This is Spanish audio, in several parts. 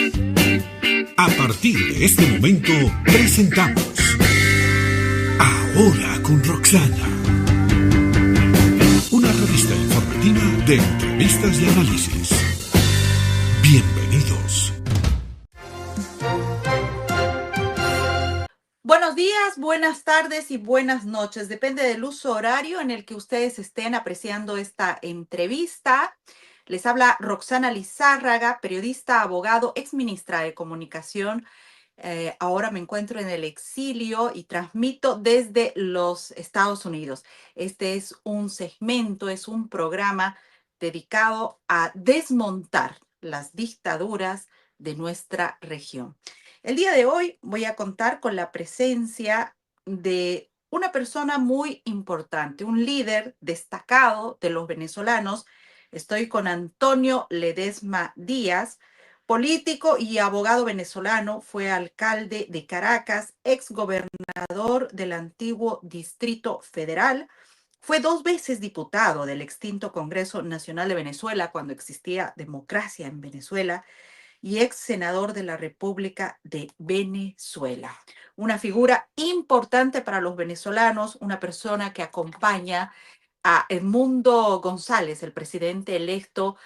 A partir de este momento, presentamos Ahora con Roxana, una revista informativa de entrevistas y análisis. Bienvenidos. Buenos días, buenas tardes y buenas noches. Depende del uso horario en el que ustedes estén apreciando esta entrevista. Les habla Roxana Lizárraga, periodista, abogado, exministra de Comunicación. Ahora me encuentro en el exilio y transmito desde los Estados Unidos. Este es un segmento, es un programa dedicado a desmontar las dictaduras de nuestra región. El día de hoy voy a contar con la presencia de una persona muy importante, un líder destacado de los venezolanos. Estoy con Antonio Ledesma Díaz, político y abogado venezolano, fue alcalde de Caracas, exgobernador del antiguo Distrito Federal, fue 2 veces diputado del extinto Congreso Nacional de Venezuela cuando existía democracia en Venezuela y ex senador de la República de Venezuela. Una figura importante para los venezolanos, una persona que acompaña a Edmundo González, el presidente electo,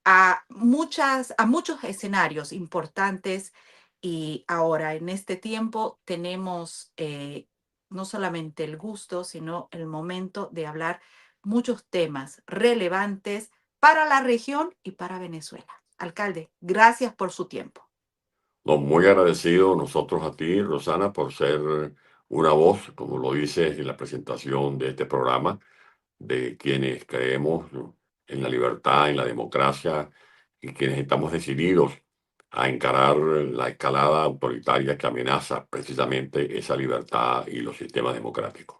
a muchos escenarios importantes. Y ahora, en este tiempo, tenemos no solamente el gusto, sino el momento de hablar muchos temas relevantes para la región y para Venezuela. Alcalde, gracias por su tiempo. Muy agradecido nosotros a ti, Rosana, por ser una voz, como lo dices en la presentación de este programa, de quienes creemos en la libertad, en la democracia y quienes estamos decididos a encarar la escalada autoritaria que amenaza precisamente esa libertad y los sistemas democráticos.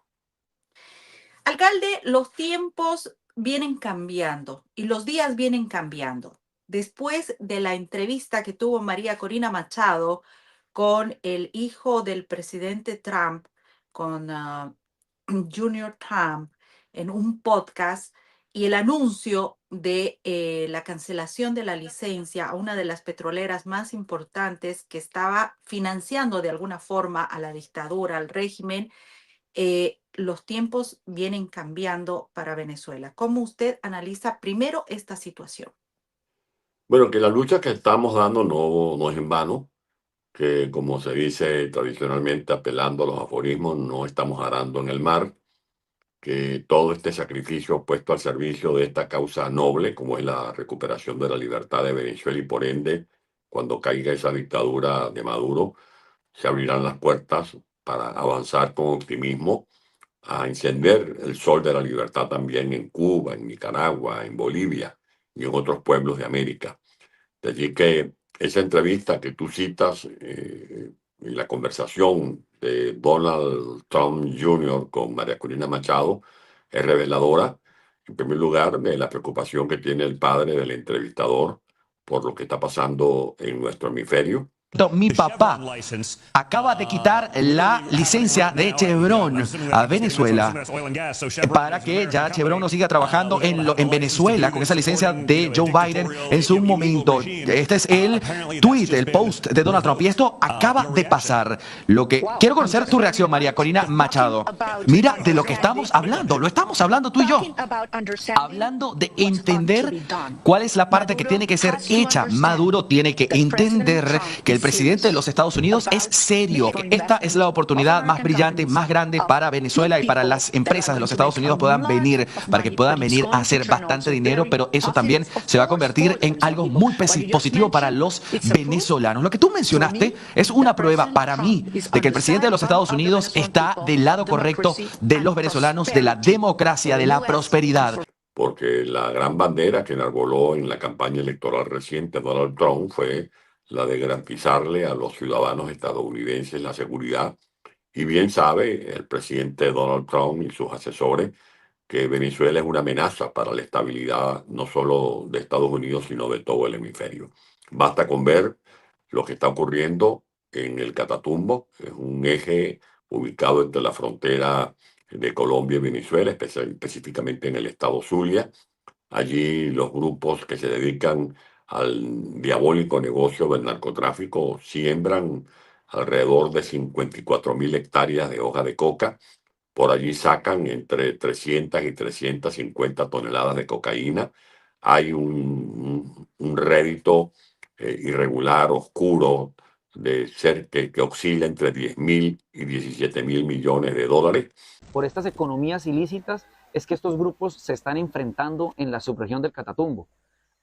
Alcalde, los tiempos vienen cambiando y los días vienen cambiando. Después de la entrevista que tuvo María Corina Machado con el hijo del presidente Trump, con Junior Trump, en un podcast, y el anuncio de la cancelación de la licencia a una de las petroleras más importantes que estaba financiando de alguna forma a la dictadura, al régimen, los tiempos vienen cambiando para Venezuela. ¿Cómo usted analiza primero esta situación? Bueno, que la lucha que estamos dando no es en vano, que como se dice tradicionalmente apelando a los aforismos, no estamos arando en el mar, que todo este sacrificio puesto al servicio de esta causa noble, como es la recuperación de la libertad de Venezuela y por ende, cuando caiga esa dictadura de Maduro, se abrirán las puertas para avanzar con optimismo a encender el sol de la libertad también en Cuba, en Nicaragua, en Bolivia y en otros pueblos de América. De allí que esa entrevista que tú citas en la conversación de Donald Trump Jr. con María Corina Machado es reveladora, en primer lugar, de la preocupación que tiene el padre del entrevistador por lo que está pasando en nuestro hemisferio. Mi papá acaba de quitar la licencia de Chevron a Venezuela para que ya Chevron no siga trabajando en Venezuela con esa licencia de Joe Biden en su momento. Este es el tweet, el post de Donald Trump y esto acaba de pasar. Lo que quiero conocer tu reacción, María Corina Machado. Mira de lo que estamos hablando, lo estamos hablando tú y yo. Hablando de entender cuál es la parte que tiene que ser hecha. Maduro tiene que entender que el presidente de los Estados Unidos es serio. Esta es la oportunidad más brillante, más grande para Venezuela y para las empresas de los Estados Unidos para que puedan venir a hacer bastante dinero, pero eso también se va a convertir en algo muy positivo para los venezolanos. Lo que tú mencionaste es una prueba para mí de que el presidente de los Estados Unidos está del lado correcto de los venezolanos, de la democracia, de la prosperidad. Porque la gran bandera que enarboló en la campaña electoral reciente Donald Trump fue la de garantizarle a los ciudadanos estadounidenses la seguridad. Y bien sabe el presidente Donald Trump y sus asesores que Venezuela es una amenaza para la estabilidad no solo de Estados Unidos, sino de todo el hemisferio. Basta con ver lo que está ocurriendo en el Catatumbo, es un eje ubicado entre la frontera de Colombia y Venezuela, específicamente en el estado Zulia. Allí los grupos que se dedican al diabólico negocio del narcotráfico, siembran alrededor de 54.000 hectáreas de hoja de coca. Por allí sacan entre 300 y 350 toneladas de cocaína. Hay un rédito irregular, oscuro, que oscila entre 10.000 y 17.000 millones de dólares. Por estas economías ilícitas es que estos grupos se están enfrentando en la subregión del Catatumbo.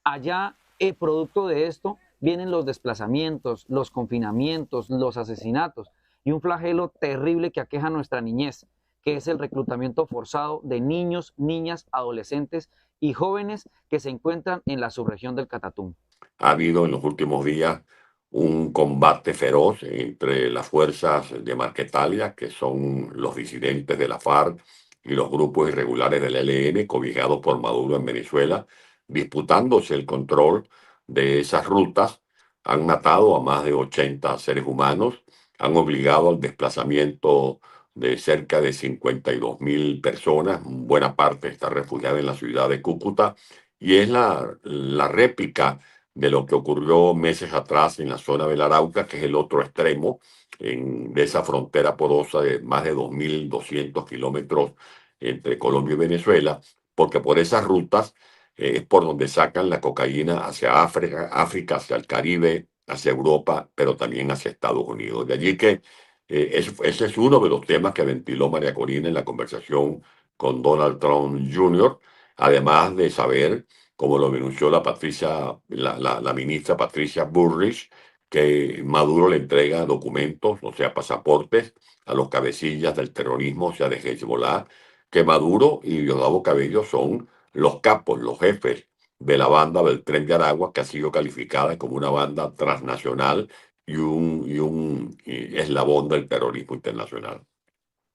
Allá, producto de esto, vienen los desplazamientos, los confinamientos, los asesinatos y un flagelo terrible que aqueja a nuestra niñez, que es el reclutamiento forzado de niños, niñas, adolescentes y jóvenes que se encuentran en la subregión del Catatumbo. Ha habido en los últimos días un combate feroz entre las fuerzas de Marquetalia, que son los disidentes de la FARC, y los grupos irregulares del ELN, cobijados por Maduro en Venezuela, disputándose el control de esas rutas. Han matado a más de 80 seres humanos, han obligado al desplazamiento de cerca de 52.000 personas, buena parte está refugiada en la ciudad de Cúcuta, y es la réplica de lo que ocurrió meses atrás en la zona del Arauca, que es el otro extremo de esa frontera porosa de más de 2.200 kilómetros entre Colombia y Venezuela, porque por esas rutas es por donde sacan la cocaína hacia África, hacia el Caribe, hacia Europa, pero también hacia Estados Unidos. De allí que ese es uno de los temas que ventiló María Corina en la conversación con Donald Trump Jr., además de saber, como lo denunció la ministra Patricia Bullrich, que Maduro le entrega documentos, o sea, pasaportes, a los cabecillas del terrorismo, o sea, de Hezbollah, que Maduro y Diosdado Cabello son los capos, los jefes de la banda del Tren de Aragua, que ha sido calificada como una banda transnacional y un eslabón del terrorismo internacional.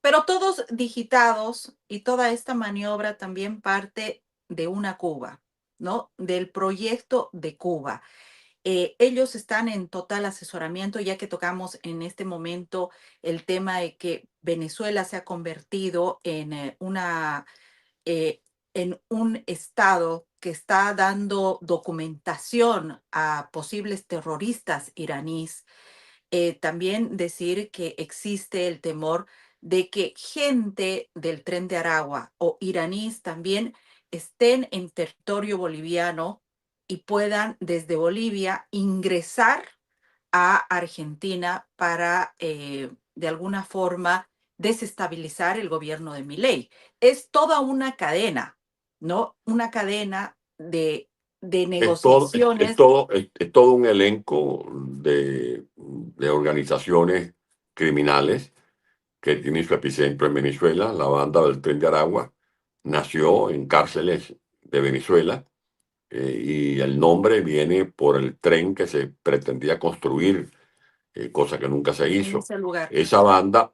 Pero todos digitados, y toda esta maniobra también parte de una Cuba, ¿no? Del proyecto de Cuba. Ellos están en total asesoramiento, ya que tocamos en este momento el tema de que Venezuela se ha convertido en un estado que está dando documentación a posibles terroristas iraníes. También decir que existe el temor de que gente del Tren de Aragua o iraníes también estén en territorio boliviano y puedan desde Bolivia ingresar a Argentina para de alguna forma desestabilizar el gobierno de Milei. Es toda una cadena, ¿no? Una cadena de negociaciones. Es todo un elenco de organizaciones criminales que tiene su epicentro en Venezuela. La banda del Tren de Aragua nació en cárceles de Venezuela y el nombre viene por el tren que se pretendía construir, cosa que nunca se En hizo. ese lugar. Esa banda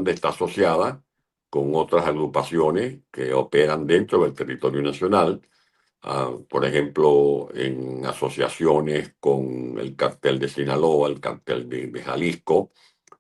está asociada con otras agrupaciones que operan dentro del territorio nacional. Por ejemplo, en asociaciones con el cartel de Sinaloa, el cartel de Jalisco.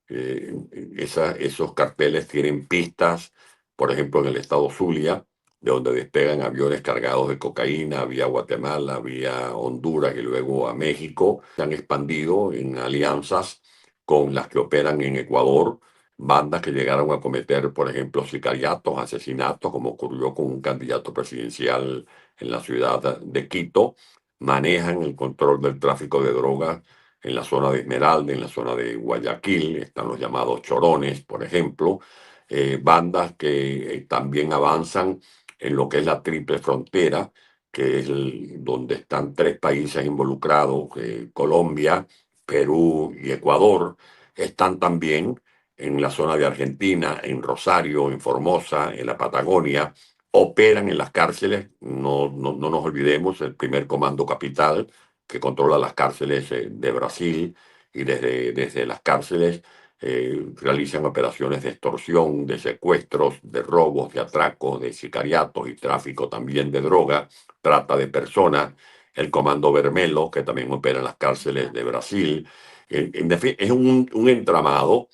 Esos carteles tienen pistas, por ejemplo, en el estado Zulia, de donde despegan aviones cargados de cocaína vía Guatemala, vía Honduras y luego a México. Se han expandido en alianzas con las que operan en Ecuador, bandas que llegaron a cometer, por ejemplo, sicariatos, asesinatos, como ocurrió con un candidato presidencial en la ciudad de Quito. Manejan el control del tráfico de drogas en la zona de Esmeralda, en la zona de Guayaquil, están los llamados chorones, por ejemplo, bandas que también avanzan en lo que es la triple frontera, que es donde están tres países involucrados, Colombia, Perú y Ecuador. Están también en la zona de Argentina, en Rosario, en Formosa, en la Patagonia. Operan en las cárceles, no nos olvidemos, el primer comando capital, que controla las cárceles de Brasil, y desde las cárceles realizan operaciones de extorsión, de secuestros, de robos, de atracos, de sicariatos y tráfico también de droga, trata de personas. El Comando Vermelo, que también opera en las cárceles de Brasil. En fin, es un entramado,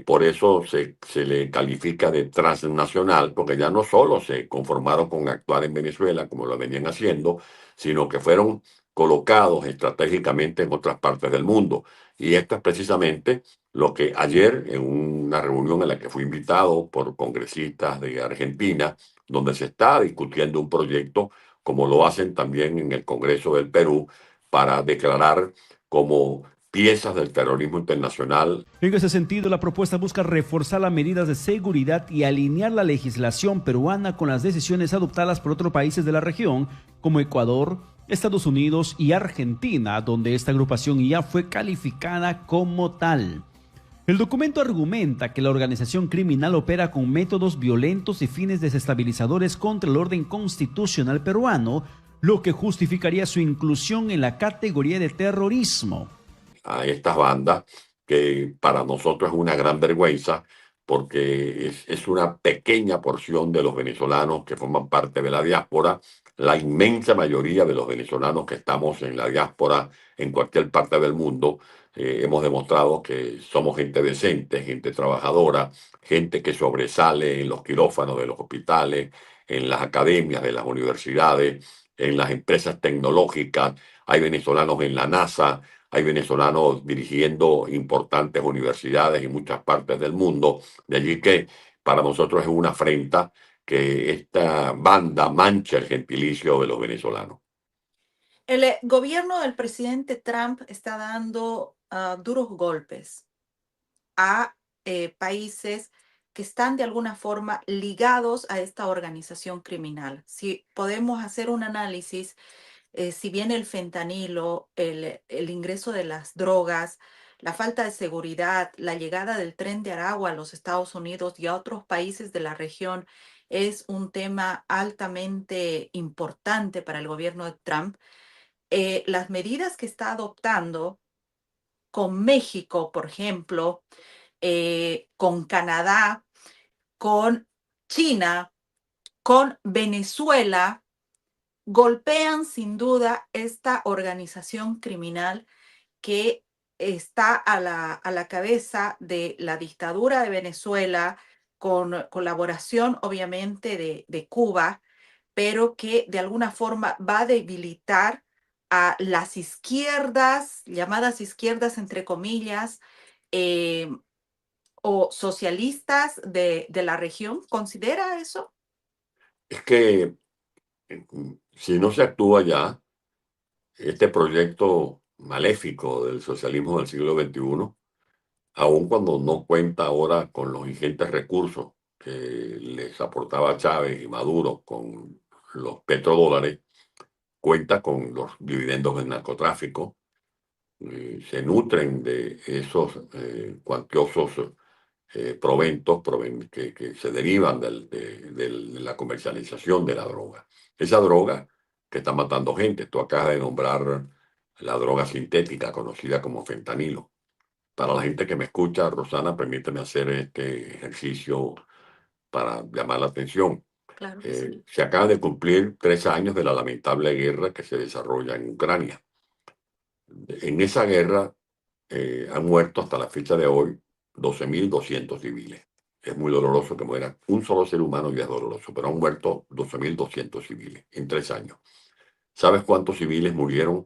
por eso se le califica de transnacional, porque ya no solo se conformaron con actuar en Venezuela, como lo venían haciendo, sino que fueron colocados estratégicamente en otras partes del mundo. Y esto es precisamente lo que ayer, en una reunión en la que fui invitado por congresistas de Argentina, donde se está discutiendo un proyecto, como lo hacen también en el Congreso del Perú, para declarar como piezas del terrorismo internacional. En ese sentido, la propuesta busca reforzar las medidas de seguridad y alinear la legislación peruana con las decisiones adoptadas por otros países de la región, como Ecuador, Estados Unidos y Argentina, donde esta agrupación ya fue calificada como tal. El documento argumenta que la organización criminal opera con métodos violentos y fines desestabilizadores contra el orden constitucional peruano, lo que justificaría su inclusión en la categoría de terrorismo. A estas bandas, que para nosotros es una gran vergüenza, porque es una pequeña porción de los venezolanos que forman parte de la diáspora. La inmensa mayoría de los venezolanos que estamos en la diáspora en cualquier parte del mundo, hemos demostrado que somos gente decente, gente trabajadora, gente que sobresale en los quirófanos de los hospitales, en las academias de las universidades, en las empresas tecnológicas. Hay venezolanos en la NASA, hay venezolanos dirigiendo importantes universidades en muchas partes del mundo. De allí que para nosotros es una afrenta que esta banda mancha el gentilicio de los venezolanos. El gobierno del presidente Trump está dando duros golpes a países que están de alguna forma ligados a esta organización criminal. Si podemos hacer un análisis, si bien el fentanilo, el ingreso de las drogas, la falta de seguridad, la llegada del tren de Aragua a los Estados Unidos y a otros países de la región es un tema altamente importante para el gobierno de Trump, las medidas que está adoptando con México, por ejemplo, con Canadá, con China, con Venezuela, golpean sin duda esta organización criminal que está a la cabeza de la dictadura de Venezuela, con colaboración obviamente de Cuba, pero que de alguna forma va a debilitar a las izquierdas, llamadas izquierdas entre comillas, eh, o socialistas de la región. ¿Considera eso? Es que si no se actúa ya, este proyecto maléfico del socialismo del siglo XXI, aun cuando no cuenta ahora con los ingentes recursos que les aportaba Chávez y Maduro con los petrodólares, cuenta con los dividendos del narcotráfico, se nutren de esos cuantiosos proventos que se derivan de la comercialización de la droga. Esa droga que está matando gente. Tú acabas de nombrar la droga sintética conocida como fentanilo. Para la gente que me escucha, Rosana, permíteme hacer este ejercicio para llamar la atención. Claro que sí. Se acaban de cumplir 3 años de la lamentable guerra que se desarrolla en Ucrania. En esa guerra han muerto hasta la fecha de hoy 12.200 civiles. Es muy doloroso que muera un solo ser humano, y es doloroso, pero han muerto 12.200 civiles en 3 años. ¿Sabes cuántos civiles murieron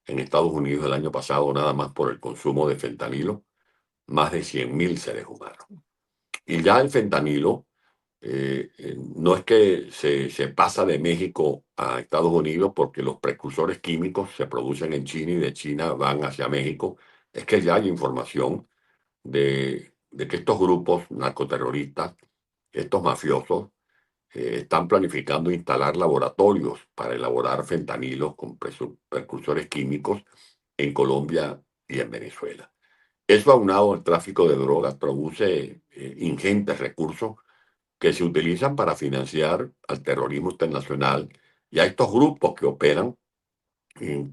en Estados Unidos el año pasado nada más por el consumo de fentanilo? Más de 100.000 seres humanos. Y ya el fentanilo no es que se pasa de México a Estados Unidos porque los precursores químicos se producen en China y de China van hacia México. Es que ya hay información de que estos grupos narcoterroristas, estos mafiosos, están planificando instalar laboratorios para elaborar fentanilos con precursores químicos en Colombia y en Venezuela. Eso, aunado al tráfico de drogas, produce ingentes recursos que se utilizan para financiar al terrorismo internacional y a estos grupos que operan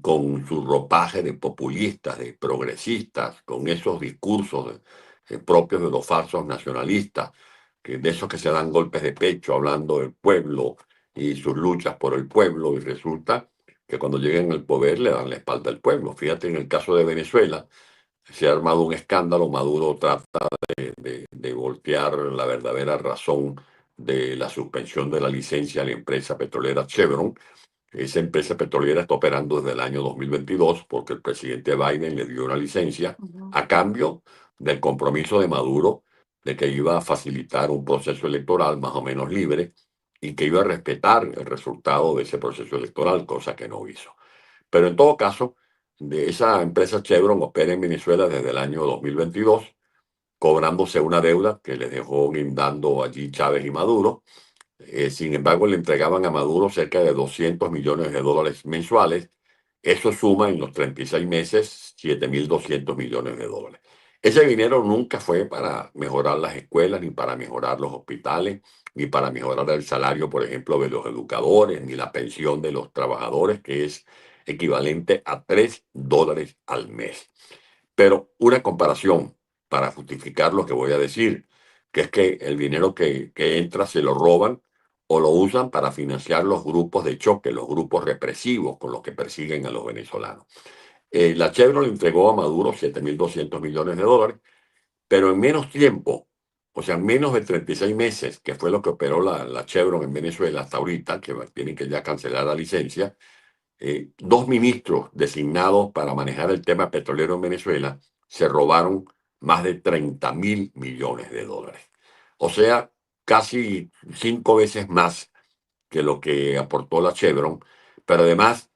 con su ropaje de populistas, de progresistas, con esos discursos propios de los falsos nacionalistas, de esos que se dan golpes de pecho hablando del pueblo y sus luchas por el pueblo, y resulta que cuando lleguen al poder le dan la espalda al pueblo. Fíjate, en el caso de Venezuela, se ha armado un escándalo. Maduro trata de voltear la verdadera razón de la suspensión de la licencia a la empresa petrolera Chevron, Esa empresa petrolera está operando desde el año 2022 porque el presidente Biden le dio una licencia a cambio del compromiso de Maduro de que iba a facilitar un proceso electoral más o menos libre y que iba a respetar el resultado de ese proceso electoral, cosa que no hizo. Pero en todo caso, de esa empresa Chevron opera en Venezuela desde el año 2022, cobrándose una deuda que les dejó guindando allí Chávez y Maduro. Sin embargo, le entregaban a Maduro cerca de 200 millones de dólares mensuales. Eso suma en los 36 meses 7.200 millones de dólares. Ese dinero nunca fue para mejorar las escuelas, ni para mejorar los hospitales, ni para mejorar el salario, por ejemplo, de los educadores, ni la pensión de los trabajadores, que es equivalente a $3 al mes. Pero una comparación para justificar lo que voy a decir, que es que el dinero que entra se lo roban o lo usan para financiar los grupos de choque, los grupos represivos con los que persiguen a los venezolanos. La Chevron le entregó a Maduro 7.200 millones de dólares, pero en menos tiempo, o sea, en menos de 36 meses, que fue lo que operó la Chevron en Venezuela hasta ahorita, que tienen que ya cancelar la licencia, dos ministros designados para manejar el tema petrolero en Venezuela se robaron más de 30.000 millones de dólares. O sea, casi 5 veces más que lo que aportó la Chevron, pero además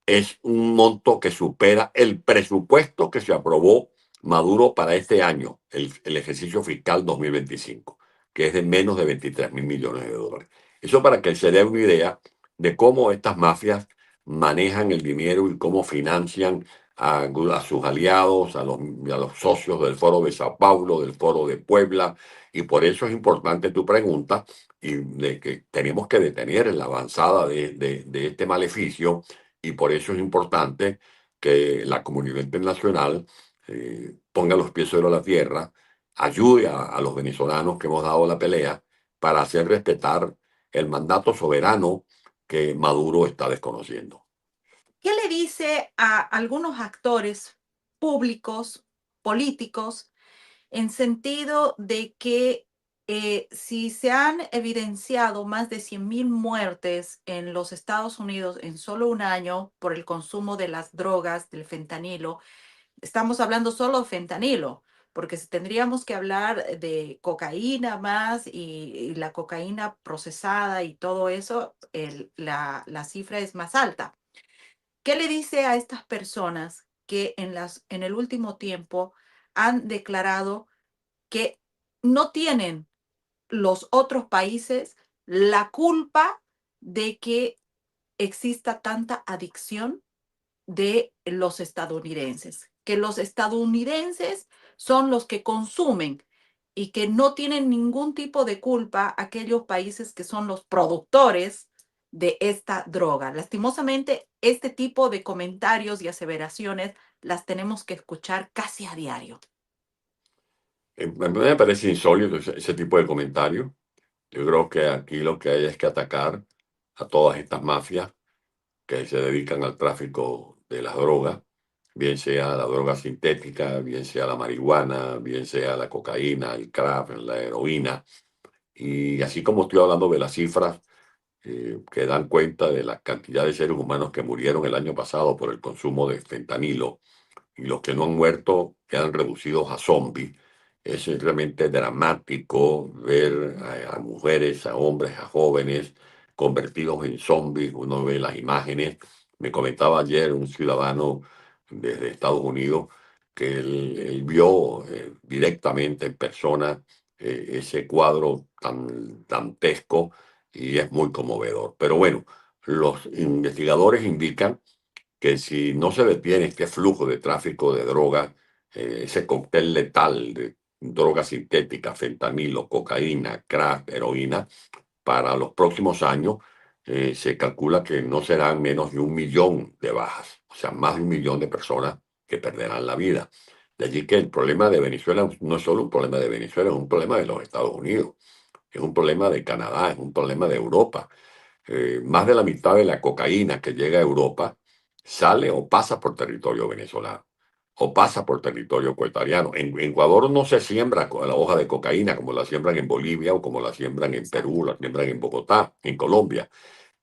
es un monto que supera el presupuesto que se aprobó Maduro para este año, el ejercicio fiscal 2025, que es de menos de 23.000 millones de dólares. Eso para que se dé una idea de cómo estas mafias manejan el dinero y cómo financian a sus aliados, a los socios del Foro de Sao Paulo, del Foro de Puebla, y por eso es importante tu pregunta y de que tenemos que detener la avanzada de este maleficio, y por eso es importante que la comunidad internacional ponga los pies sobre la tierra, ayude a los venezolanos que hemos dado la pelea para hacer respetar el mandato soberano que Maduro está desconociendo. ¿Qué le dice a algunos actores públicos, políticos, en sentido de que si se han evidenciado más de 100.000 muertes en los Estados Unidos en solo un año por el consumo de las drogas, del fentanilo? Estamos hablando solo de fentanilo, porque si tendríamos que hablar de cocaína más y la cocaína procesada y todo eso, la cifra es más alta. ¿Qué le dice a estas personas que en el último tiempo han declarado que no tienen los otros países la culpa de que exista tanta adicción de los estadounidenses? Que los estadounidenses son los que consumen y que no tienen ningún tipo de culpa aquellos países que son los productores de esta droga. Lastimosamente, este tipo de comentarios y aseveraciones las tenemos que escuchar casi a diario. Me parece insólito ese tipo de comentario. Yo creo que aquí lo que hay es que atacar a todas estas mafias que se dedican al tráfico de las drogas, bien sea la droga sintética, bien sea la marihuana, bien sea la cocaína, el crack, la heroína. Y así como estoy hablando de las cifras que dan cuenta de la cantidad de seres humanos que murieron el año pasado por el consumo de fentanilo, y los que no han muerto quedan reducidos a zombies. Es realmente dramático ver a mujeres, a hombres, a jóvenes convertidos en zombies. Uno ve las imágenes. Me comentaba ayer un ciudadano desde Estados Unidos que él vio directamente en persona ese cuadro tan dantesco, y es muy conmovedor. Pero bueno, los investigadores indican que si no se detiene este flujo de tráfico de drogas, ese cóctel letal de drogas sintéticas, fentanilo, cocaína, crack, heroína, para los próximos años se calcula que no serán menos de 1 millón de bajas, o sea, más de 1 millón de personas que perderán la vida. De allí que el problema de Venezuela no es solo un problema de Venezuela, es un problema de los Estados Unidos, es un problema de Canadá, es un problema de Europa. Más de la mitad de la cocaína que llega a Europa sale o pasa por territorio venezolano o pasa por territorio ecuatoriano. En Ecuador no se siembra la hoja de cocaína como la siembran en Bolivia o como la siembran en Perú, la siembran en Bogotá, en Colombia.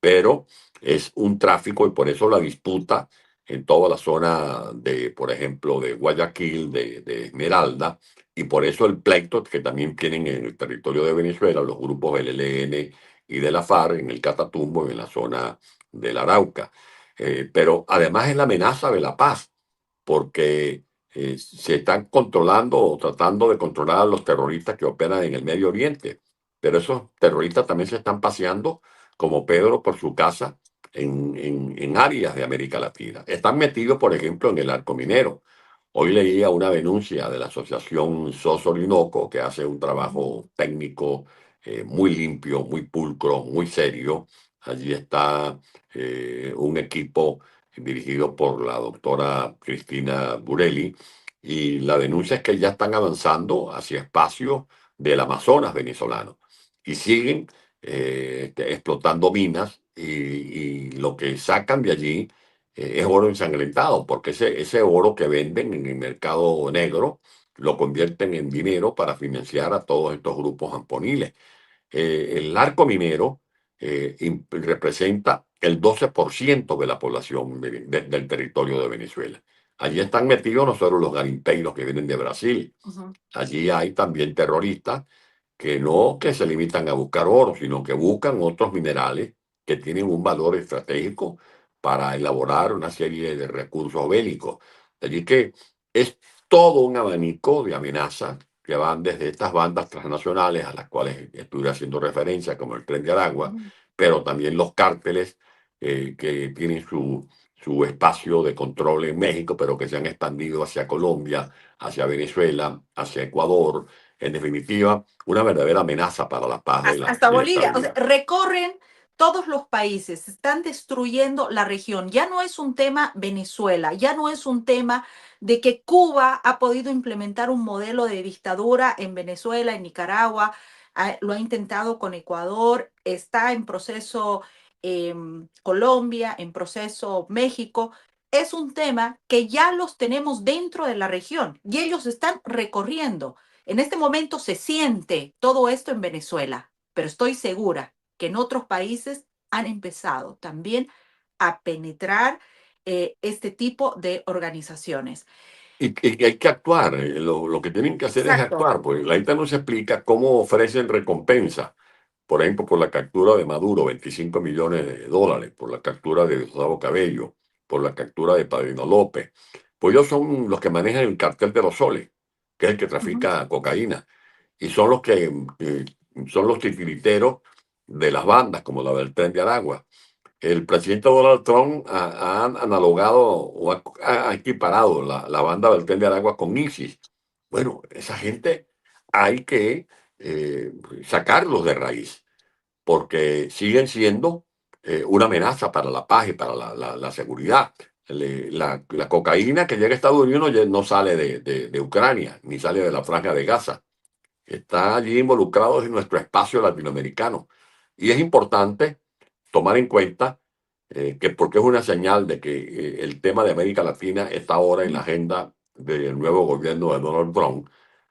pero es un tráfico y por eso la disputa en toda la zona de, por ejemplo, de Guayaquil, de Esmeralda, y por eso el pleito que también tienen en el territorio de Venezuela los grupos del ELN y de la FARC en el Catatumbo, en la zona del Arauca. Pero además es la amenaza de la paz, porque se están controlando o tratando de controlar a los terroristas que operan en el Medio Oriente. Pero esos terroristas también se están paseando como Pedro por su casa en áreas de América Latina. Están metidos, por ejemplo, en el arco minero. Hoy leía una denuncia de la asociación SOS Orinoco, que hace un trabajo técnico muy limpio, muy pulcro, muy serio. Allí está un equipo dirigido por la doctora Cristina Burelli, y la denuncia es que ya están avanzando hacia espacios del Amazonas venezolano y siguen explotando minas y lo que sacan de allí es oro ensangrentado, porque ese oro que venden en el mercado negro lo convierten en dinero para financiar a todos estos grupos amponiles. El arco minero representa el 12% de la población del territorio de Venezuela. Allí están metidos no solo los garimpeiros que vienen de Brasil, allí hay también terroristas que no que se limitan a buscar oro, sino que buscan otros minerales que tienen un valor estratégico para elaborar una serie de recursos bélicos. Allí que es todo un abanico de amenazas que van desde estas bandas transnacionales a las cuales estuve haciendo referencia, como el Tren de Aragua, pero también los cárteles que tienen su espacio de control en México, pero que se han expandido hacia Colombia, hacia Venezuela, hacia Ecuador. En definitiva, una verdadera amenaza para la paz Hasta y la Bolivia, o sea, estabilidad. recorren todos los países, están destruyendo la región. Ya no es un tema Venezuela, ya no es un tema de que Cuba ha podido implementar un modelo de dictadura en Venezuela, en Nicaragua, lo ha intentado con Ecuador, está en proceso Colombia, en proceso México. Es un tema que ya los tenemos dentro de la región y ellos están recorriendo. En este momento se siente todo esto en Venezuela, pero estoy segura que en otros países han empezado también a penetrar este tipo de organizaciones. Y hay que actuar, lo que tienen que hacer es Exacto. actuar, porque la gente no se explica cómo ofrecen recompensa, por ejemplo, por la captura de Maduro, 25 millones de dólares, por la captura de Gustavo Cabello, por la captura de Padrino López. Pues ellos son los que manejan el cartel de los soles, que es el que trafica cocaína, y son los que son los titiriteros de las bandas, como la del Tren de Aragua. El presidente Donald Trump ha analogado o ha equiparado la banda del Tren de Aragua con ISIS. Bueno, esa gente hay que sacarlos de raíz, porque siguen siendo una amenaza para la paz y para la seguridad. La cocaína que llega a Estados Unidos no sale de Ucrania, ni sale de la Franja de Gaza. Está allí involucrado en nuestro espacio latinoamericano. Y es importante tomar en cuenta que porque es una señal de que el tema de América Latina está ahora en la agenda del nuevo gobierno de Donald Trump,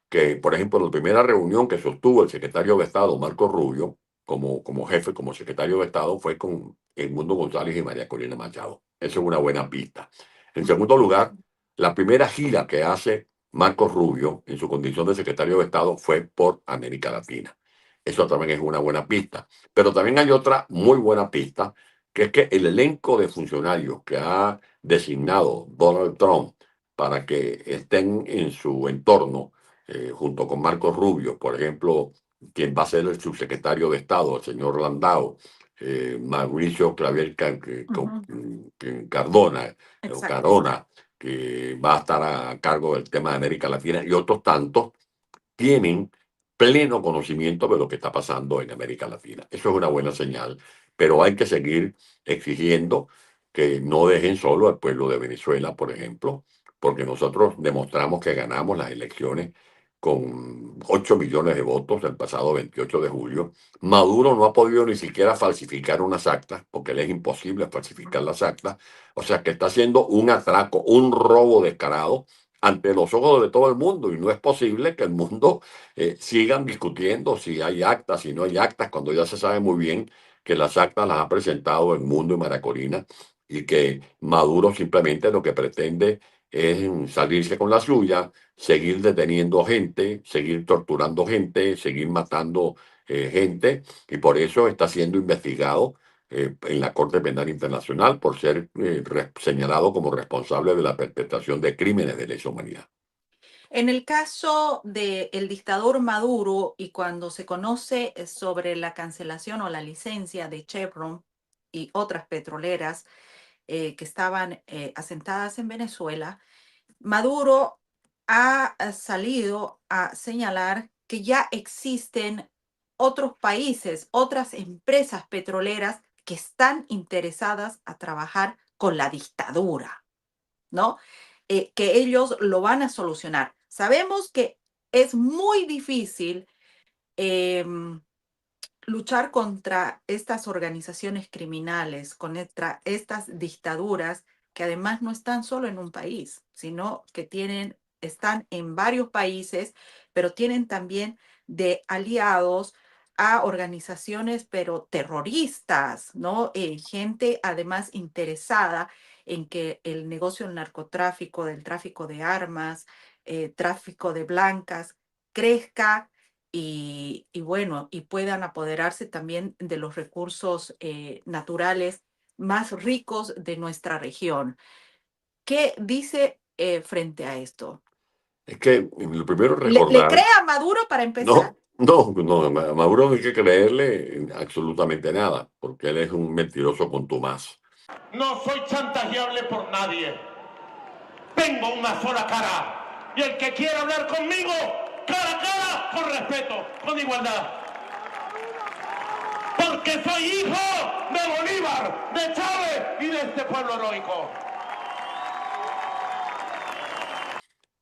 que por ejemplo la primera reunión que sostuvo el secretario de Estado Marco Rubio como jefe, como secretario de Estado, fue con Edmundo González y María Corina Machado. Eso es una buena pista. En segundo lugar, la primera gira que hace Marcos Rubio en su condición de secretario de Estado fue por América Latina. Eso también es una buena pista. Pero también hay otra muy buena pista, que es que el elenco de funcionarios que ha designado Donald Trump para que estén en su entorno, junto con Marcos Rubio, por ejemplo, quien va a ser el subsecretario de Estado, el señor Landau, Mauricio Clavel Cardona, o Exacto. Cardona, que va a estar a cargo del tema de América Latina, y otros tantos, tienen pleno conocimiento de lo que está pasando en América Latina. Eso es una buena señal, pero hay que seguir exigiendo que no dejen solo al pueblo de Venezuela, por ejemplo, porque nosotros demostramos que ganamos las elecciones con 8 millones de votos el pasado 28 de julio. Maduro no ha podido ni siquiera falsificar unas actas, porque le es imposible falsificar las actas. O sea que está haciendo un atraco, un robo descarado ante los ojos de todo el mundo, y no es posible que el mundo sigan discutiendo si hay actas, si no hay actas, cuando ya se sabe muy bien que las actas las ha presentado el Mundo y Maracorina y que Maduro simplemente lo que pretende es salirse con la suya, seguir deteniendo gente, seguir torturando gente, seguir matando gente, y por eso está siendo investigado en la Corte Penal Internacional por ser señalado como responsable de la perpetración de crímenes de lesa humanidad. En el caso del dictador Maduro y cuando se conoce sobre la cancelación o la licencia de Chevron y otras petroleras que estaban asentadas en Venezuela, Maduro ha salido a señalar que ya existen otros países, otras empresas petroleras que están interesadas a trabajar con la dictadura, ¿no? Que ellos lo van a solucionar. Sabemos que es muy difícil luchar contra estas organizaciones criminales, contra estas dictaduras que además no están solo en un país, sino que están en varios países, pero tienen también de aliados a organizaciones, pero terroristas, ¿no? Gente además interesada en que el negocio del narcotráfico, del tráfico de armas, tráfico de blancas, crezca y bueno, y puedan apoderarse también de los recursos naturales más ricos de nuestra región. ¿Qué dice frente a esto? Es que lo primero es ¿Le recordar. cree a Maduro para empezar? No, a Maduro no hay que creerle absolutamente nada, porque él es un mentiroso contumaz. No soy chantajeable por nadie. Tengo una sola cara. Y el que quiera hablar conmigo, cara a cara, con respeto, con igualdad. Porque soy hijo de Bolívar, de Chávez y de este pueblo heroico.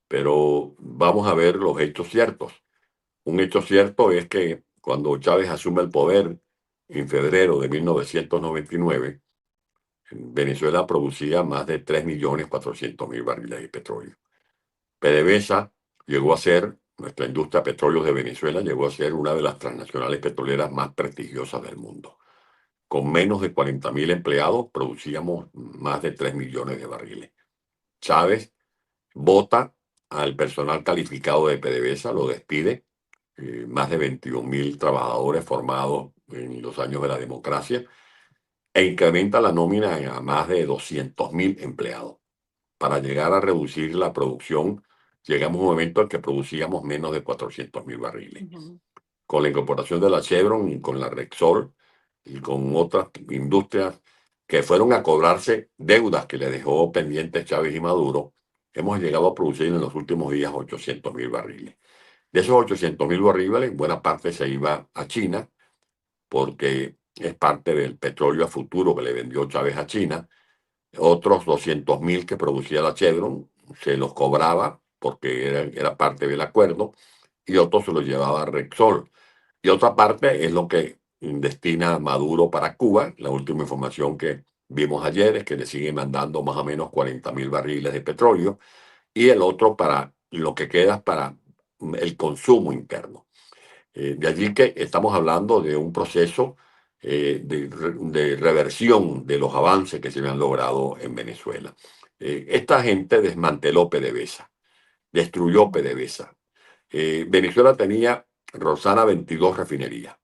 Pero vamos a ver los hechos ciertos. Un hecho cierto es que cuando Chávez asume el poder en febrero de 1999, Venezuela producía más de 3.400.000 barriles de petróleo. PDVSA llegó a ser, nuestra industria de petróleos de Venezuela llegó a ser una de las transnacionales petroleras más prestigiosas del mundo. Con menos de 40.000 empleados producíamos más de 3 millones de barriles. Chávez vota al personal calificado de PDVSA, lo despide, más de 21.000 trabajadores formados en los años de la democracia, e incrementa la nómina a más de 200.000 empleados. Para llegar a reducir la producción, llegamos a un momento en que producíamos menos de 400.000 barriles. Con la incorporación de la Chevron y con la Repsol y con otras industrias que fueron a cobrarse deudas que le dejó pendientes Chávez y Maduro, hemos llegado a producir en los últimos días 800.000 barriles. De esos 800.000 barriles, buena parte se iba a China, porque es parte del petróleo a futuro que le vendió Chávez a China. Otros 200.000 que producía la Chevron se los cobraba porque era parte del acuerdo, y otros se los llevaba a Repsol. Y otra parte es lo que destina Maduro para Cuba. La última información que vimos ayer es que le siguen mandando más o menos 40.000 barriles de petróleo, y el otro para lo que queda para el consumo interno. De allí que estamos hablando de un proceso de reversión de los avances que se habían logrado en Venezuela. Esta gente desmanteló PDVSA, destruyó PDVSA. Venezuela tenía, Rosana, 22 refinerías.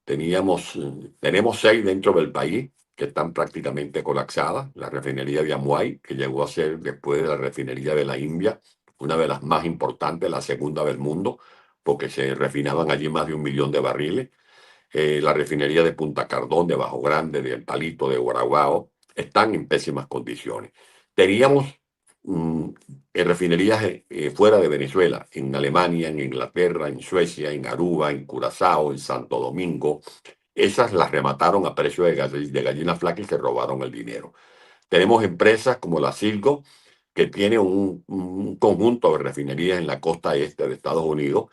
Tenemos 6 dentro del país que están prácticamente colapsadas. La refinería de Amuay, que llegó a ser, después de la refinería de la India, una de las más importantes, la segunda del mundo, porque se refinaban allí más de 1 millón de barriles. La refinería de Punta Cardón, de Bajo Grande, de El Palito, de Guaraguao, están en pésimas condiciones. Teníamos refinerías fuera de Venezuela, en Alemania, en Inglaterra, en Suecia, en Aruba, en Curazao, en Santo Domingo. Esas las remataron a precio de gallina flaca y se robaron el dinero. Tenemos empresas como la Silgo, que tiene un conjunto de refinerías en la costa este de Estados Unidos,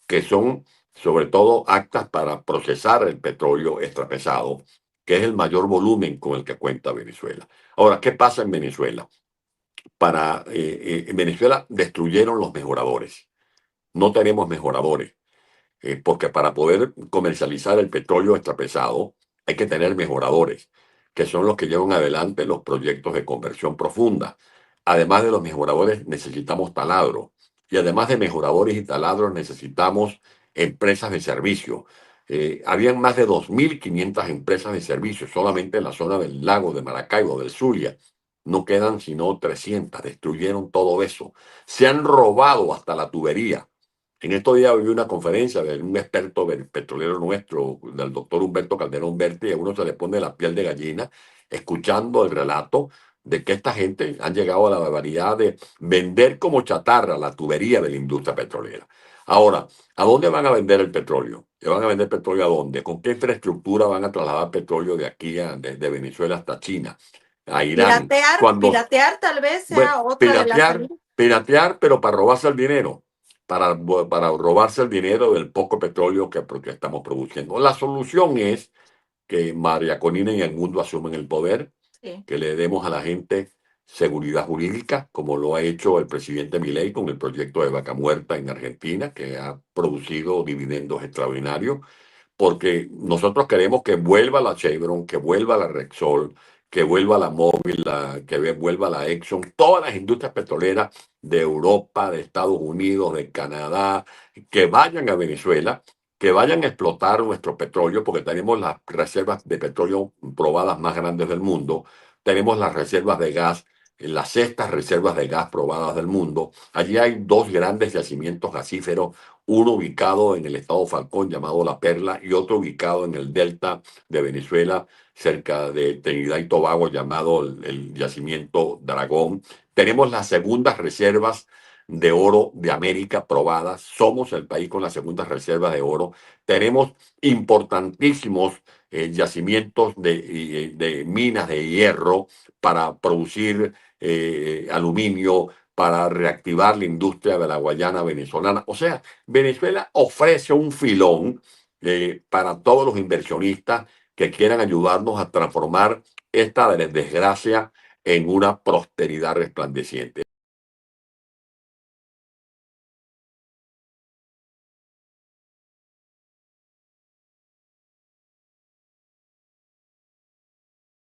que son sobre todo aptas para procesar el petróleo extrapesado, que es el mayor volumen con el que cuenta Venezuela. Ahora, ¿qué pasa en Venezuela? En Venezuela destruyeron los mejoradores. No tenemos mejoradores, porque para poder comercializar el petróleo extrapesado hay que tener mejoradores, que son los que llevan adelante los proyectos de conversión profunda. Además de los mejoradores, necesitamos taladro. Y además de mejoradores y taladros, necesitamos empresas de servicio. Habían más de 2.500 empresas de servicio solamente en la zona del lago de Maracaibo, del Zulia. No quedan sino 300. Destruyeron todo eso. Se han robado hasta la tubería. En estos días vi una conferencia de un experto petrolero nuestro, del doctor Humberto Calderón Berti, y a uno se le pone la piel de gallina escuchando el relato de que esta gente han llegado a la barbaridad de vender como chatarra la tubería de la industria petrolera. Ahora, ¿a dónde van a vender el petróleo? ¿Le van a vender petróleo a dónde? ¿Con qué infraestructura van a trasladar petróleo de aquí, de Venezuela hasta China, a Irán? Piratear tal vez sea otra de las salidas. Piratear, pero para robarse el dinero. Para robarse el dinero del poco petróleo que estamos produciendo. La solución es que María Corina y el mundo asumen el poder, Sí. que le demos a la gente seguridad jurídica, como lo ha hecho el presidente Milei con el proyecto de Vaca Muerta en Argentina, que ha producido dividendos extraordinarios, porque nosotros queremos que vuelva la Chevron, que vuelva la Repsol, que vuelva la Mobil, que vuelva la Exxon, todas las industrias petroleras de Europa, de Estados Unidos, de Canadá, que vayan a Venezuela, que vayan a explotar nuestro petróleo, porque tenemos las reservas de petróleo probadas más grandes del mundo, tenemos las reservas de gas, las sextas reservas de gas probadas del mundo. Allí hay dos grandes yacimientos gasíferos, uno ubicado en el estado Falcón llamado La Perla y otro ubicado en el delta de Venezuela, cerca de Trinidad y Tobago, llamado el yacimiento Dragón. Tenemos las segundas reservas de oro de América probadas. Somos el país con las segundas reservas de oro. Tenemos importantísimos yacimientos de minas de hierro para producir aluminio, para reactivar la industria de la Guayana venezolana. O sea, Venezuela ofrece un filón para todos los inversionistas que quieran ayudarnos a transformar esta desgracia en una prosperidad resplandeciente.